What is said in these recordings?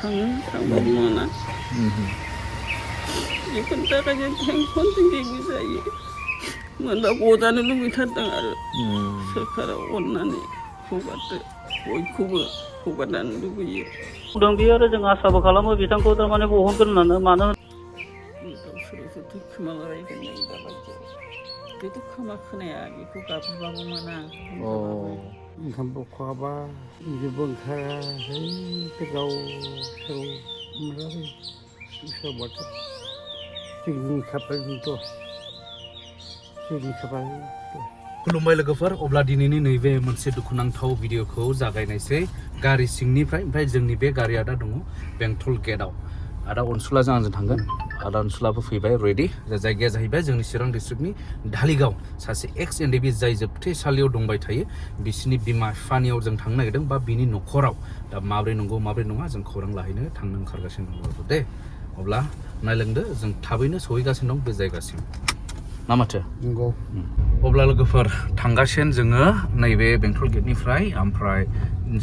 खाङो रावबो मोना बेफोरनि थाखायनो टेनसनजों गेबो जायो मोनबा गजानो लुबैथारदों आरो सोरखारा अननानै हगारदो बयखौबो हगारनानै लुबैयो उदां बियो आरो जों आसाबो खालामो बिथांखौ थारमाने बहनगोन होननानै मानो गावसोरसो खोमाला रायगोन नै दाबायदियाव बेथ' खोमा खोनाया बेखौ गाबज्रिबाबो मोना ओंखामबो खहाबा उन्दुबो ओंखारा गोदाव सोराव मोनलाबायो सोरबाथ' जोंनि खाफालनिथ' जोंनि खाफाल खुलुमबाय लोगोफोर अब्ला दिनैनि नैबे मोनसे दुखुनांथाव भिडिअखौ जागायनायसै गारि सिंनिफ्राय ओमफ्राय जोंनि बे गारिया दा दङ बेंटल गेटआव आदा अनसुलाजों आंजों थांगोन आदा अनसुलाबो फैबाय रेडि जायगाया जाहैबाय जोंनि चिरां डिस्ट्रिक्टनि धालिगाव सासे एक्स एनडिबि जाय जोबथेसालियाव दंबाय थायो बिसिनि बिमा बिफानियाव जों थांनो नागिरदों बा बिनि न'खराव दा माब्रै नंगौ माब्रै नङा जों खौरां लाहैनो थांनो ओंखारगासिनो दं दे अब्ला नायलांदो जों थाबैनो सहैगासिनो दं बे जायगासिम ना माथो नंगौ अब्ला लोगोफोर थांगासिनो जोङो नैबे बेंटल गेटनिफ्राय ओमफ्राय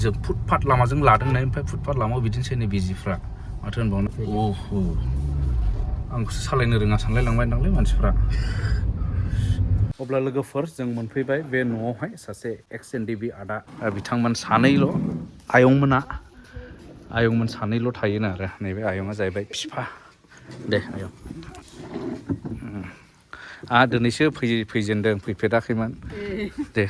जों फुटपाथ लामाजों लादों ओमफ्राय फुटपाथ लामायाव बिदिनोसै नै बिजिफ्रा माथो होनबावनो आंखौसो सालायनो रोङा सानलायलांबाय दांलै मानसिफ्रा अब्ला लोगोफोर जों मोनफैबाय बे न'आवहाय सासे एक्स एनडिबि आदा बिथांमोन सानैल' आयंमोन सानैल' थायोनो आरो नैबे आयंआ जाहैबाय बिफा दे आयं दिनैसो फैजेनदों फैफेराखैमोन दे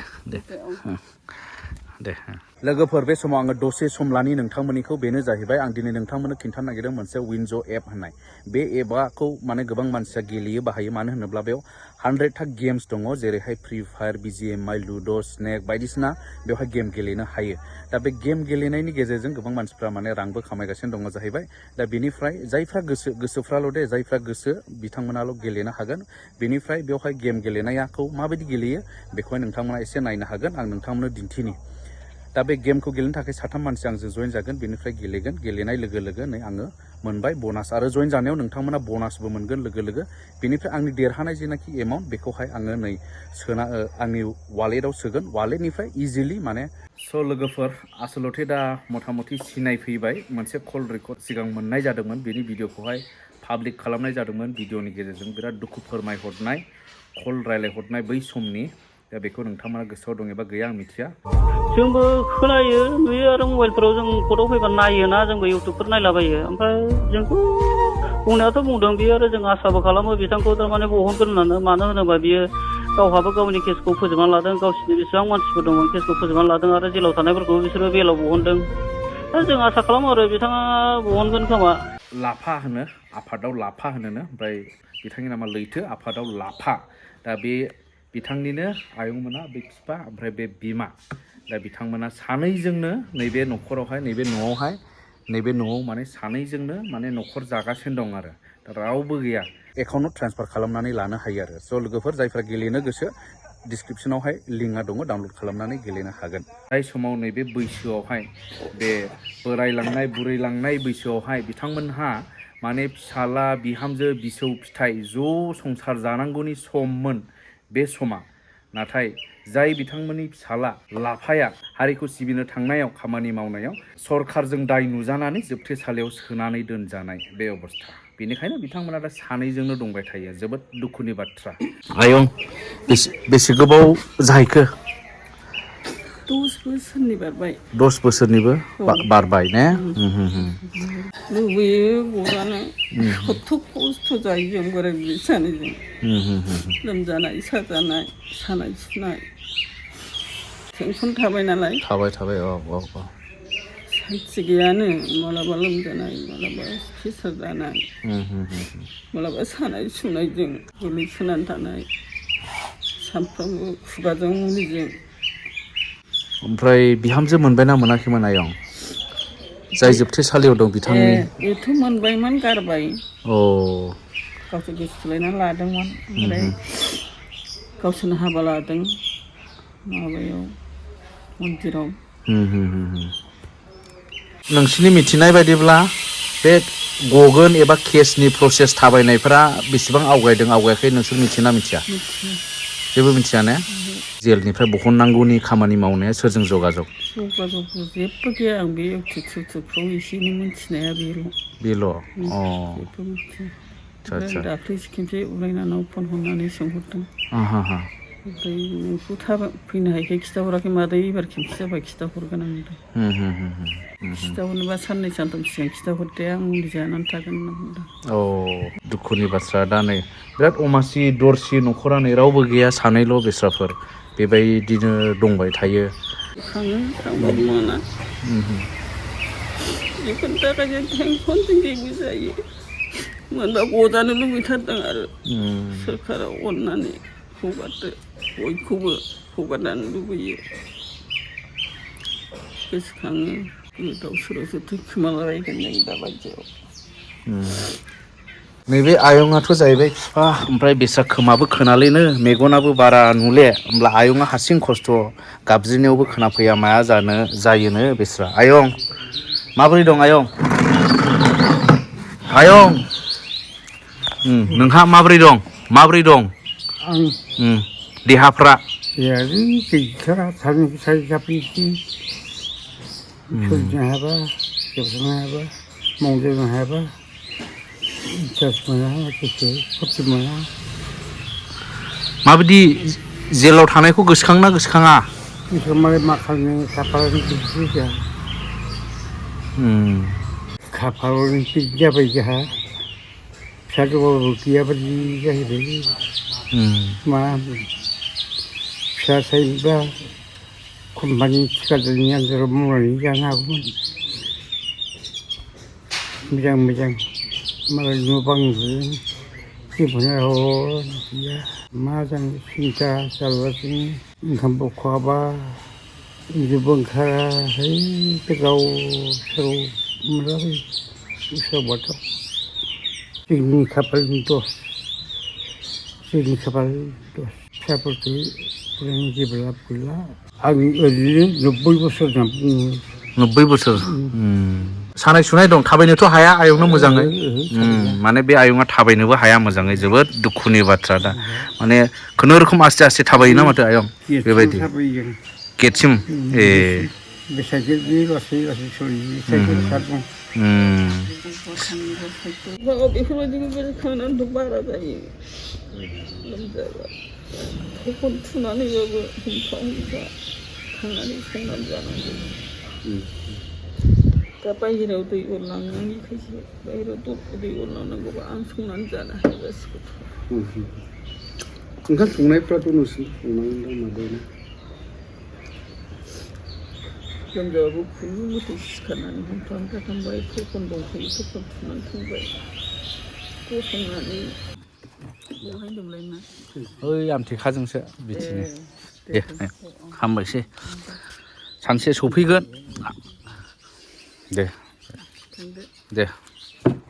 लोगोफोर बे समाव आङो दसे सम लानि नोंथांमोननिखौ बेनो जाहैबाय आं दिनै नोंथांमोननो खिन्थानो नागिरदों मोनसे विनज' एप होननाय बे एपखौ माने गोबां मानसिया गेलेयो बाहायो मानो होनोब्ला बेयाव 100टा गेम्स दङ जेरैहाय फ्रि फायार BGMI लुड' स्नेक बायदिसिना बेवहाय गेम गेलेनो हायो दा बे गेम गेलेनायनि गेजेरजों गोबां मानसिफ्रा माने रांबो खामायगासिनो दङ जाहैबाय दा बेनिफ्राय जायफ्रा गोसोफ्राल' दे जायफ्रा गोसो बिथांमोनाल' गेलेनो हागोन बेनिफ्राय बेवहाय गेम गेलेनायखौ माबायदि गेलेयो बेखौहाय नोंथांमोना एसे नायनो हागोन आं नोंथांमोननो दिन्थिनि दा बे गेमखौ गेलेनो थाखाय 3 मानसि आंजों जइन जागोन बेनिफ्राय गेलेगोन गेलेनाय लोगो लोगो नै आङो मोनबाय बनास आरो जइन जानायाव नोंथांमोना बनासबो मोनगोन लोगो लोगो बेनिफ्राय आंनि देरहानाय जेनाखि एमाउन्ट बेखौहाय आङो नै आंनि वालेटाव सोगोन वालेटनिफ्राय इजिलि माने स' लोगोफोर आसलथे दा मथा-मथि सिनायफैबाय मोनसे कल रेकर्ड सिगां मोननाय जादोंमोन बेनि भिडिअखौहाय पाब्लिक खालामनाय जादोंमोन भिडिअनि गेजेरजों बिराद दुखु फोरमायहरनाय कल रायलायहरनाय बै समनि दा बेखौ नोंथांमोना गोसोआव दं एबा गैया आं मिथिया जोंबो खोनायो नुयो आरो मबाइलफोराव जों कर्टआव फैबा नायोना जोंबो इउटुबफोर नायलाबायो ओमफ्राय जोंथ' बुंनायाथ' बुंदों बियो आरो जों आसाबो खालामो बिथांखौ थारमाने बहनगोन होननानै मानो होनोबा बियो गावहाबो गावनि केसखौ फोजोबनानै लादों गावसिनि बेसेबां मानसिफोर दंमोन केसखौ फोजोबनानै लादों आरो जेलाव थानायफोरखौ बिसोरो बेलाव बहनदों दा जों आसा खालामो आरो बिथाङा बहनगोन खोमा लाफा होनो आफादाव लाफा होनोनो ओमफ्राय बिथांनि नामा लैथो आफादाव लाफा दा बे बिथांनिनो आयंमोना बे बिफा ओमफ्राय बे बिमा दा बिथांमोना सानैजोंनो नैबे न'खरावहाय नैबे न'आव माने सानैजोंनो माने न'खर जागासिनो दं आरो दा रावबो गैया एकाउन्टाव ट्रेन्सफार खालामनानै लानो हायो आरो स' लोगोफोर जायफ्रा गेलेनो गोसो डिसक्रिपसनावहाय लिंकआ दङ डाउनलड खालामनानै गेलेनो हागोन जाय समाव नैबे बैसोआवहाय बे बोरायलांनाय बुरैलांनाय बैसोआवहाय बिथांमोनहा माने फिसाला बिहामजो बिसौ फिथाइ ज' संसार जानांगौनि सममोन बे समा नाथाय जाय बिथांमोननि फिसाला लाफाया हारिखौ सिबिनो थांनायाव खामानि मावनायाव सरखारजों दाय नुजानानै जोबथेसालियाव सोनानै दोनजानाय बे अबस्था बेनिखायनो बिथांमोना दा सानैजोंनो दंबाय थायो जोबोद दुखुनि बाथ्रा आयं बेसे गोबाव जाहैखो 10 बोसोरनि बारबाय 10 बोसोरनिबो बारबाय ने लुबैयो गजानो खथ' खस्थ' जायो जों बोराय बुरै सानैजों लोमजानाय साजानाय सानाय सुनाय टेनसन थाबाय नालाय थाबाय औ सान्थि गैयानो मालाबा लोमजानाय मालाबा प्रेसार जानाय मालाबा सानाय सुनायजों गोलैसोनानै थानाय सानफ्रामबो खुगाजों मुलिजों ओमफ्राय बिहामजो मोनबायना मोनाखैमोन आयं जाय जोबथेसालियाव दं बिथांनि बेथ' मोनबायमोन गारबाय गावसोर गोसो थोलायनानै लादोंमोन ओमफ्राय गावसोरनो हाबा लादों माबायाव मन्दिराव नोंसिनि मिथिनाय बायदिब्ला बे गगोन एबा केसनि प्रसेस थाबायनायफोरा बेसेबां आवगायदों आवगायाखै नोंसोर मिथियोना मिथिया जेबो मिथिया ने जेलनिफ्राय बहननांगौनि खामानि मावनाया सोरजों जगाजग जगाजगबो जेबो गैया आं बे इउटुबखौ एसे एनै मिथिनाया बेल' जेबो मिथिया ओमफ्राय दाख्लैसो खेनसे उरायनानाव फन हरनानै सोंहरदों ओमफ्राय नोंखौ फैनो हायिखाय खिथाहराखै मादै एबार खेनसे जाबाय खिथाहरगोन आं होनदों खिथाहरनोबा साननै सानथाम सिगां खिथाहरदे आं मुलि जानानै थागोन होनना बुंदों दुखुनि बाथ्रा दा नै बिराद अमासि दरसि न'खरा नै रावबो गैया सानैल' बेस्राफोर बेबायदिनो दंबाय थायो खाङो थांबाबो मोना बेफोरनि थाखायनो टेनसनजों जेबो जायो मोनबा गजानो लुबैथारदों आरो सोरखारा अननानै हगारदो बयखौबो हगारनानै लुबैयो गोसोखाङो गोदाव सोरावसो थैखोमालाबायगोन जों दा बायदियाव नैबे आयंआथ' जाहैबाय बिफा ओमफ्राय बेसा खोमाबो खोनालैनो मेगनाबो बारा नुले होमब्ला आयंआ हारसिं खस्थ' गाबज्रिनायावबो खोनाफैया माया जायोनो बेस्रा आयं माबोरै दं आयं आयं नोंहा माबोरै दं आं देहाफ्रा गैथारा साननै जाफैनोसै सोलिनो हायाबा जोबनो हायाबा मावजोबनो हायाबा इन्टारेस्ट मोना गोसो फुरथि मोना माबायदि जेलाव थानायखौ गोसोखाङोना गोसोखाङा गोसोखांबालाय मा खालामनो खाफालानो बिदि जोंहा खाफालानो बिदि जाबाय जोंहा फिसा गोबाबो गैयाबादि जाहैबाय मा फिसा थायोब्ला कम्पानि थिखादारनि आन्दाराव मावनानै जानो हागौमोन मोजां मालाय न' बां लुदों जेबो गैया मा जानो सिन्था जारलाजों ओंखामबो खहाबा उन्दुनोबो ओंखारा है गोदाव सोराव मोनलाबायो उसुखुथु जोंनि खाफालनि दस फिसाफोरखौ फरायनो जेबो लाब गैला आं ओरैनो 90 बोसोर होनना बुङो 90 बोसोर सानाय सुनाय दं थाबायनोथ' हाया आयंनो मोजाङै माने बे आयंआ थाबायनोबो हाया मोजाङै जोबोद दुखुनि बाथ्रा दा माने खुनुरुखुम आस्ते आस्ते थाबायोना माथो आयं बेबायदि गेटसिम बे साइकेलजों लासै सलियो साइकेल फिसा दं बेफोरबायदिखौ गोसोखांनानैथ' बारा जायो लोमजाबा थखन थुनानैबाबो हमफा खांनानै संनानै जानांगौ दा बाहेरायाव दै अरलांनायखायसो बाहेरायाव दै अरलांनांगौबा आं संनानै जानो हाया गासिखौबो ओंखाम संनायफ्राथ' नोंसोर संनांगौ माबायोना लोमजाबाबो खुनु मथे सिखारनानै हमफा थांबाय थखन दंखायो थखन थुनानै थांबाय गसंनानै बहाय दंलाय मा ओइ आमथेखाजोंसो बिथिनो दे हामबायसै सानसे सफैगोन दे